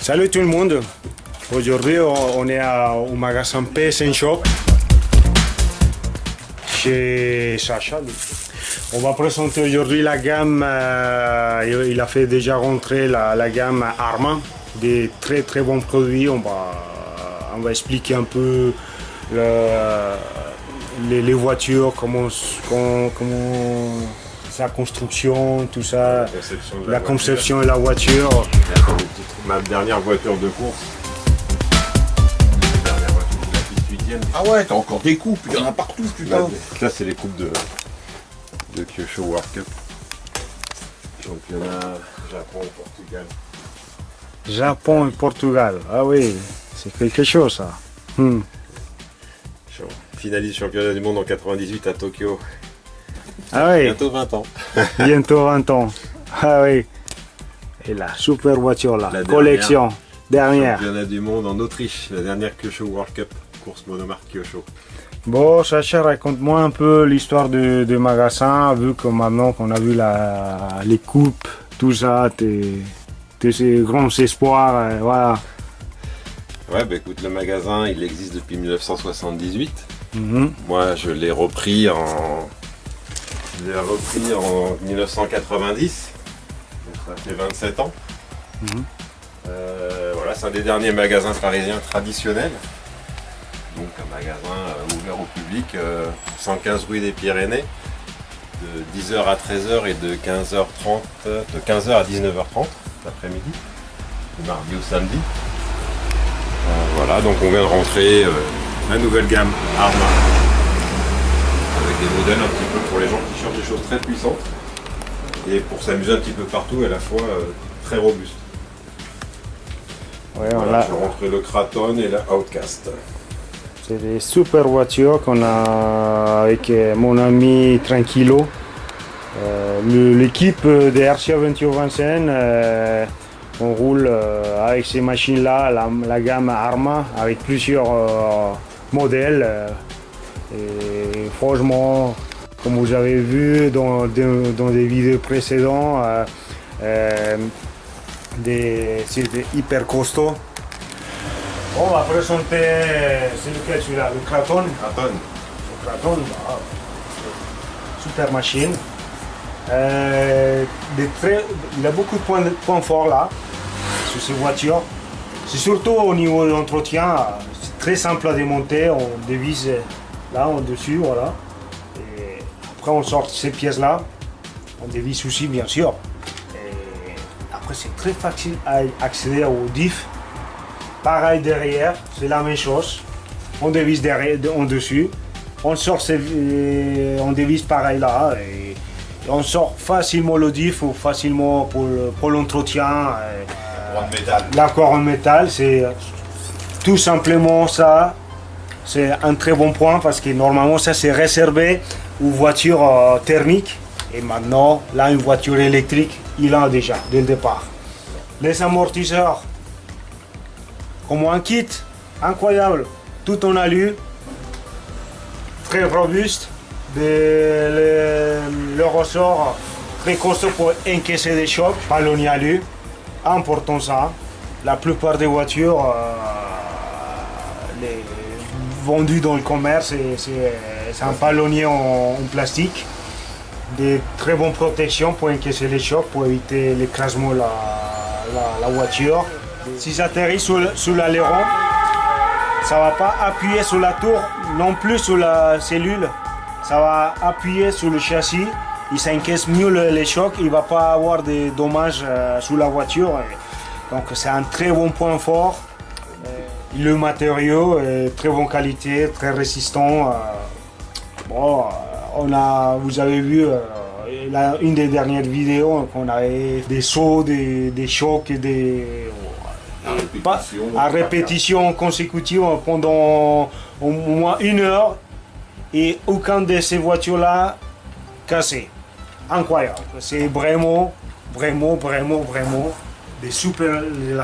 Salut tout le monde. Aujourd'hui, on est au magasin PS Shop chez Sacha. On va présenter aujourd'hui la gamme. Il a fait déjà rentrer la gamme Arma, des très très bons produits. On va expliquer un peu les voitures, comment sa construction, tout ça, la conception de la voiture. Ma dernière voiture de course. Ah ouais, t'as encore des coupes, il y en a partout, putain. Là c'est les coupes de Kyosho World Cup. Championnat Japon et Portugal. Japon et Portugal, ah oui, c'est quelque chose ça. Finaliste championnat du monde en 98 à Tokyo. Ah oui, Bientôt 20 ans. bientôt 20 ans. Ah oui. Et la super voiture là, La collection, dernière. Championnat du monde en Autriche, la dernière Kyosho World Cup, course monomarque Kyosho. Bon, Sacha, raconte-moi un peu l'histoire du magasin, vu que maintenant qu'on a vu les coupes, tout ça, tes grands espoirs, voilà. Ouais, bah écoute, le magasin il existe depuis 1978. Mhm. Moi je l'ai repris en 1990. Donc ça fait 27 ans. Mhm. Voilà, c'est un des derniers magasins parisiens traditionnels. Donc un magasin ouvert au public, 115 rue des Pyrénées, de 10h à 13h et de 15h30, de 15h à 19h30 l'après-midi, du mardi au samedi. Voilà, donc on vient de rentrer la nouvelle gamme Arma, avec des modèles un petit peu pour les gens qui cherchent des choses très puissantes et pour s'amuser un petit peu partout et à la fois très robustes. Ouais, Voilà, je vais rentrer le Kraton et la Outcast. c'est des super voitures qu'on a avec mon ami Tranquillo. L'équipe de RC Aventure Vincennes, on roule avec ces machines-là, la gamme Arma, avec plusieurs modèles. Et franchement, comme vous avez vu dans des vidéos précédentes, c'est hyper costaud. On va présenter, c'est lequel celui-là, le Kraton. Kraton. Le Kraton, super machine. Il a beaucoup de points forts là, sur ces voitures. C'est surtout au niveau de l'entretien, c'est très simple à démonter, on dévisse là en dessus, voilà. Et après on sort ces pièces là, on dévisse aussi bien sûr. Et après c'est très facile à accéder au diff. Pareil derrière, c'est la même chose. On dévisse derrière, en dessus. On sort, on dévisse pareil là. Et on sort facilement le diff ou facilement pour l'entretien. L'accord en métal, c'est tout simplement ça. C'est un très bon point parce que normalement ça c'est réservé aux voitures thermiques. Et maintenant, là une voiture électrique, il a déjà dès le départ. Les amortisseurs. Comme un kit, incroyable, tout en alu, très robuste, le ressort très costaud pour encaisser des chocs, palonnier alu, important ça. La plupart des voitures vendues dans le commerce, c'est un palonnier en plastique, des très bonnes protections pour encaisser les chocs, pour éviter l'écrasement de la voiture. Si j'atterris sous l'aileron, ça ne va pas appuyer sur la tour, non plus sur la cellule. Ça va appuyer sur le châssis, il s'encaisse mieux les chocs, il ne va pas avoir de dommages sur la voiture. Donc c'est un très bon point fort. Le matériau est très bonne qualité, très résistant. Bon, vous avez vu une des dernières vidéos qu'on avait des sauts, des chocs et à répétition consécutive pendant au moins 1 heure et aucune de ces voitures là cassée. Incroyable, c'est vraiment la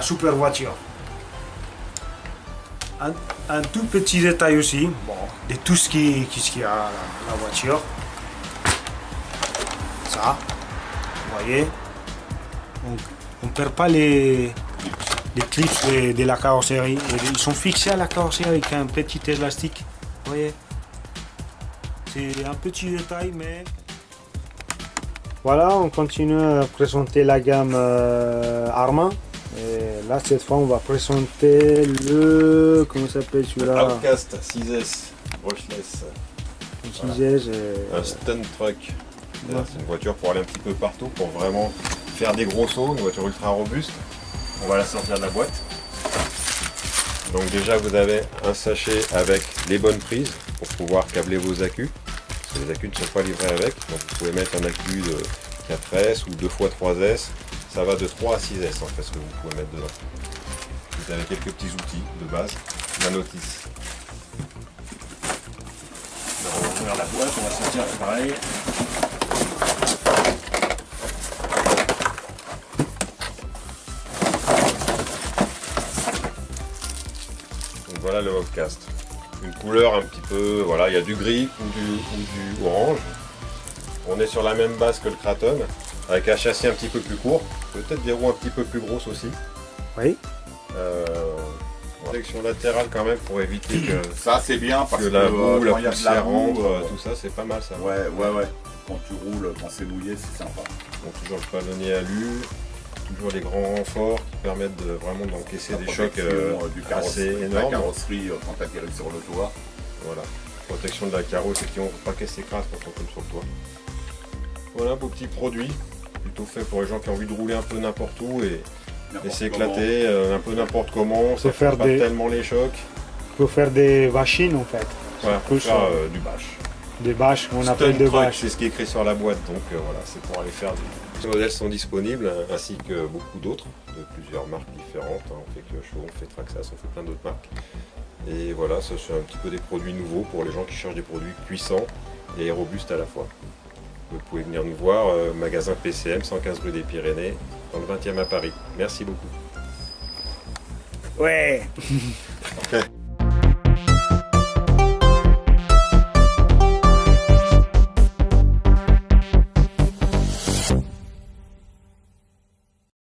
super voiture. Un tout petit détail aussi, de tout ce qui a la voiture. Ça, vous voyez, on ne perd pas les les clips de la carrosserie. Ils sont fixés à la carrosserie avec un petit élastique. Vous voyez? C'est un petit détail, mais... Voilà, on continue à présenter la gamme Arma. Et là, cette fois, on va présenter le... Comment ça s'appelle celui-là? Outcast 6S brushless. 6S. Un stunt truck. C'est une voiture pour aller un petit peu partout, pour vraiment faire des gros sauts, une voiture ultra robuste. On va la sortir de la boîte. Donc déjà vous avez un sachet avec les bonnes prises pour pouvoir câbler vos accus. Parce que les accus ne sont pas livrés avec. Donc vous pouvez mettre un accu de 4S ou 2x3S. Ça va de 3 à 6S en fait ce que vous pouvez mettre dedans. Vous avez quelques petits outils de base. La notice. On va ouvrir la boîte, on va sortir pareil. Donc voilà le Outcast. Une couleur un petit peu, voilà, il y a du gris ou du orange. On est sur la même base que le Kraton, avec un châssis un petit peu plus court, peut-être des roues un petit peu plus grosses aussi. Oui. Protection latérale quand même pour éviter que, Ça c'est bien parce que la boue, la quand il y a de la poussière boue, rentre, tout ça, c'est pas mal ça. ouais. Quand tu roules, quand c'est mouillé, c'est sympa. Donc toujours le palonnier alu, toujours les grands renforts qui permettent de vraiment d'encaisser La des chocs protection du assez la énormes. carrosserie quand tu atterris sur le toit. Voilà. Protection de la carreau, effectivement, pour pas qu'elle s'écrase quand on tombe sur le toit. Voilà un beau petit produit, plutôt fait pour les gens qui ont envie de rouler un peu n'importe où et s'éclater un peu n'importe comment, ça fait pas tellement les chocs. Il faut faire des machines en fait. Voilà, Plus, faire du bâche. Des bâches, on Stunt appelle des truck, bâches. c'est ce qui est écrit sur la boîte, donc voilà, c'est pour aller faire Ces modèles sont disponibles, ainsi que beaucoup d'autres, de plusieurs marques différentes. On fait Clochot, on fait Traxxas, on fait plein d'autres marques. Et voilà, ce sont un petit peu des produits nouveaux pour les gens qui cherchent des produits puissants et robustes à la fois. Vous pouvez venir nous voir, magasin PCM, 115 rue des Pyrénées, dans le 20e à Paris. Merci beaucoup. Ouais.